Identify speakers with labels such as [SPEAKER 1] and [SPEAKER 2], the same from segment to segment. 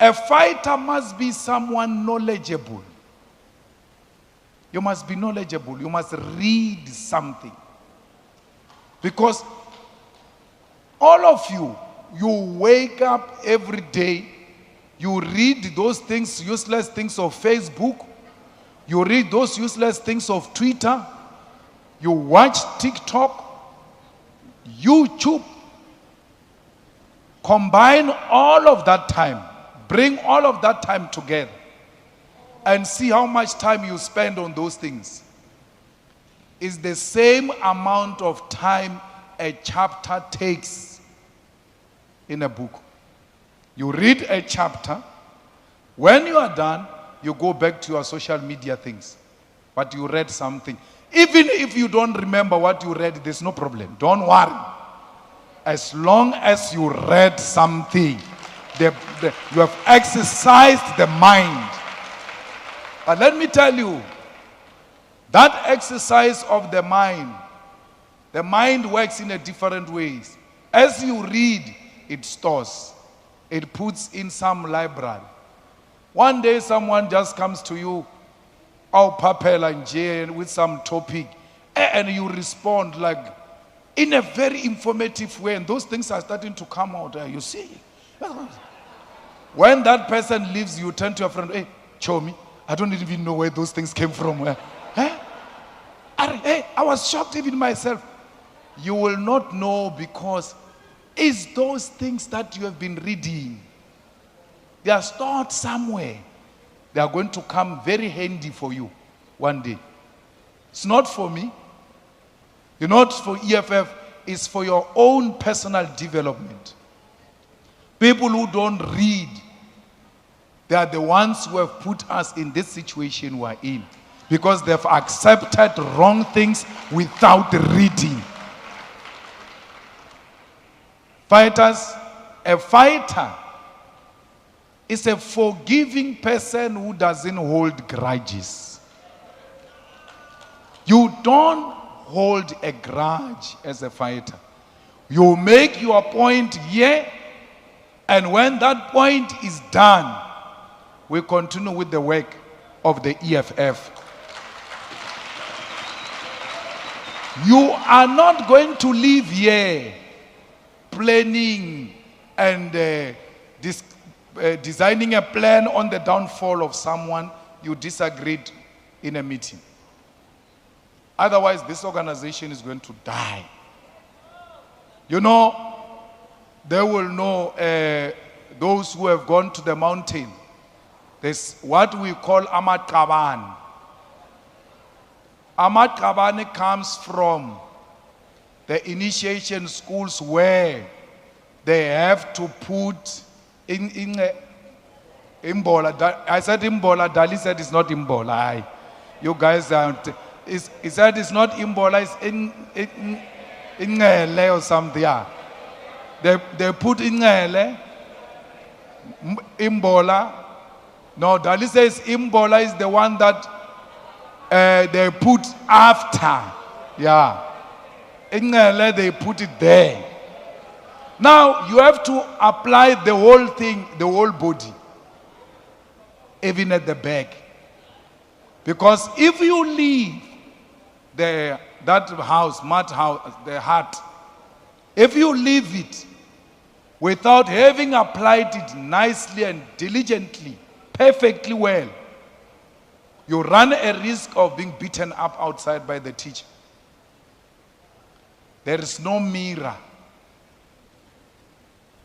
[SPEAKER 1] A fighter must be someone knowledgeable. You must be knowledgeable. You must read something. Because all of you wake up every day, you read those things, useless things of Facebook, you read those useless things of Twitter, you watch TikTok, YouTube. Combine all of that time, bring all of that time together, and see how much time you spend on those things. It's the same amount of time a chapter takes in a book. You read a chapter. When you are done, you go back to your social media things. But you read something. Even if you don't remember what you read, there's no problem. Don't worry. As long as you read something, you have exercised the mind. But let me tell you, that exercise of the mind works in a different ways. As you read, it stores. It puts in some library. One day someone just comes to you, with some topic, and you respond like in a very informative way, and those things are starting to come out. You see, when that person leaves, you turn to your friend, hey, show me. I don't even know where those things came from. Hey, I was shocked even myself. You will not know, because it's those things that you have been reading. They are stored somewhere. They are going to come very handy for you one day. It's not for me. It's not for EFF. It's for your own personal development. People who don't read, they are the ones who have put us in this situation we're in. Because they've accepted wrong things without reading. Fighters, a fighter is a forgiving person who doesn't hold grudges. You don't hold a grudge as a fighter. You make your point here, and when that point is done, we continue with the work of the EFF. You are not going to live here planning and designing a plan on the downfall of someone you disagreed in a meeting. Otherwise, this organization is going to die. You know, they will know, those who have gone to the mountain, there's what we call Amat-Kaban. Amat-Kaban comes from the initiation schools where they have to put in Imbola. I said Imbola, Dali said it's not Imbola. You guys aren't. He said it's not Imbola, it's in Ngele or something. Yeah. They put in Ngele, Imbola. No, Dali says Imbola is the one that they put after. Yeah. In Ngele, they put it there. Now, you have to apply the whole thing, the whole body, even at the back. Because if you leave that house, mat house, the heart, if you leave it without having applied it nicely and diligently, perfectly well, you run a risk of being beaten up outside by the teacher. There is no mirror.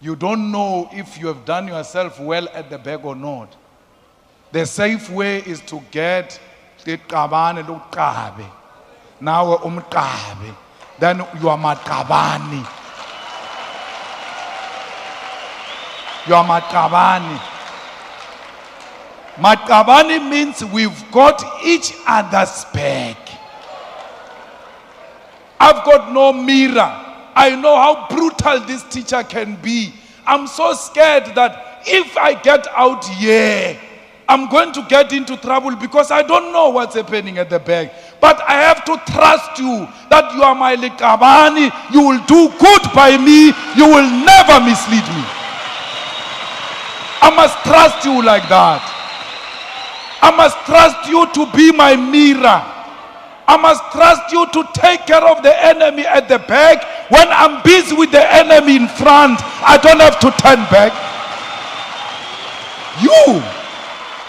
[SPEAKER 1] You don't know if you have done yourself well at the back or not. The safe way is to get the kabane lukabe. Now umkabe. Then you are matkabani. You are matkabani. Matkabani means we've got each other's back. I've got no mirror. I know how brutal this teacher can be. I'm so scared that if I get out here, I'm going to get into trouble because I don't know what's happening at the back. But I have to trust you that you are my likabani. You will do good by me. You will never mislead me. I must trust you like that. I must trust you to be my mirror. I must trust you to take care of the enemy at the back. When I'm busy with the enemy in front, I don't have to turn back. You,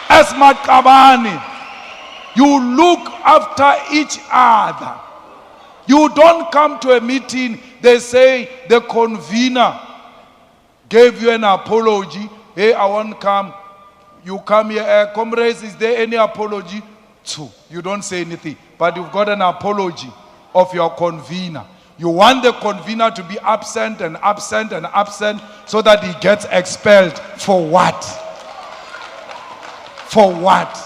[SPEAKER 1] as Maqabane, you look after each other. You don't come to a meeting, they say the convener gave you an apology. Hey, I won't come. You come here, comrades, is there any apology? You don't say anything, but you've got an apology of your convener. You want the convener to be absent and absent and absent so that he gets expelled. For what? For what?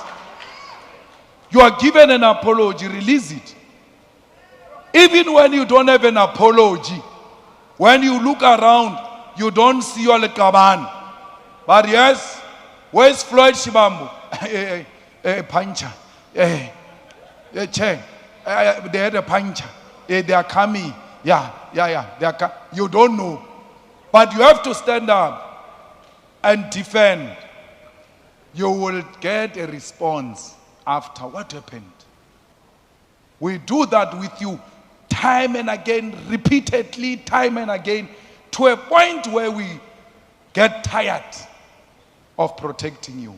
[SPEAKER 1] You are given an apology, release it. Even when you don't have an apology, when you look around, you don't see your Lekaban. But yes, where's Floyd Shibambu? Puncher. They had a puncher. They are coming. Yeah. You don't know. But you have to stand up and defend. You will get a response after. What happened? We do that with you time and again, repeatedly, time and again, to a point where we get tired of protecting you.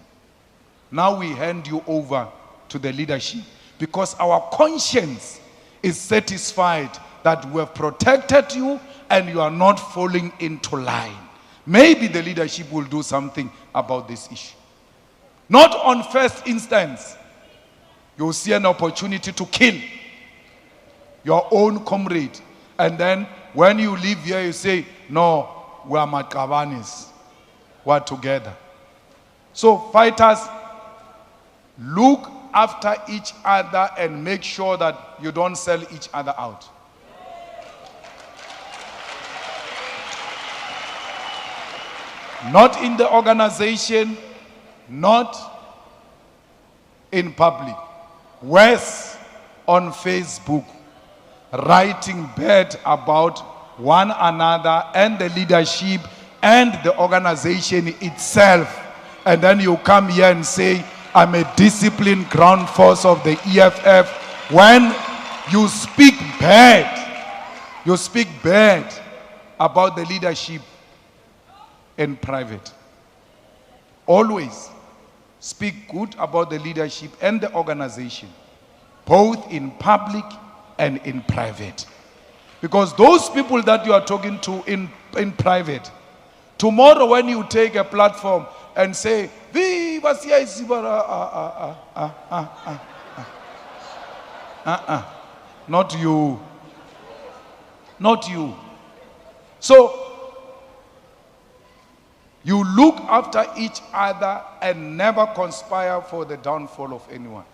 [SPEAKER 1] Now we hand you over to the leadership because our conscience is satisfied that we have protected you and you are not falling into line. Maybe the leadership will do something about this issue. Not on first instance. You'll see an opportunity to kill your own comrade. And then when you leave here, you say, no, we are Maqabanes. We are together. So fighters, look after each other and make sure that you don't sell each other out. Not in the organization, not in public. Worse, on Facebook, writing bad about one another and the leadership and the organization itself. And then you come here and say, I'm a disciplined ground force of the EFF. When you speak bad about the leadership in private. Always speak good about the leadership and the organization, both in public and in private. Because those people that you are talking to in private, tomorrow when you take a platform and say, Viva not you. Not you. So, you look after each other and never conspire for the downfall of anyone.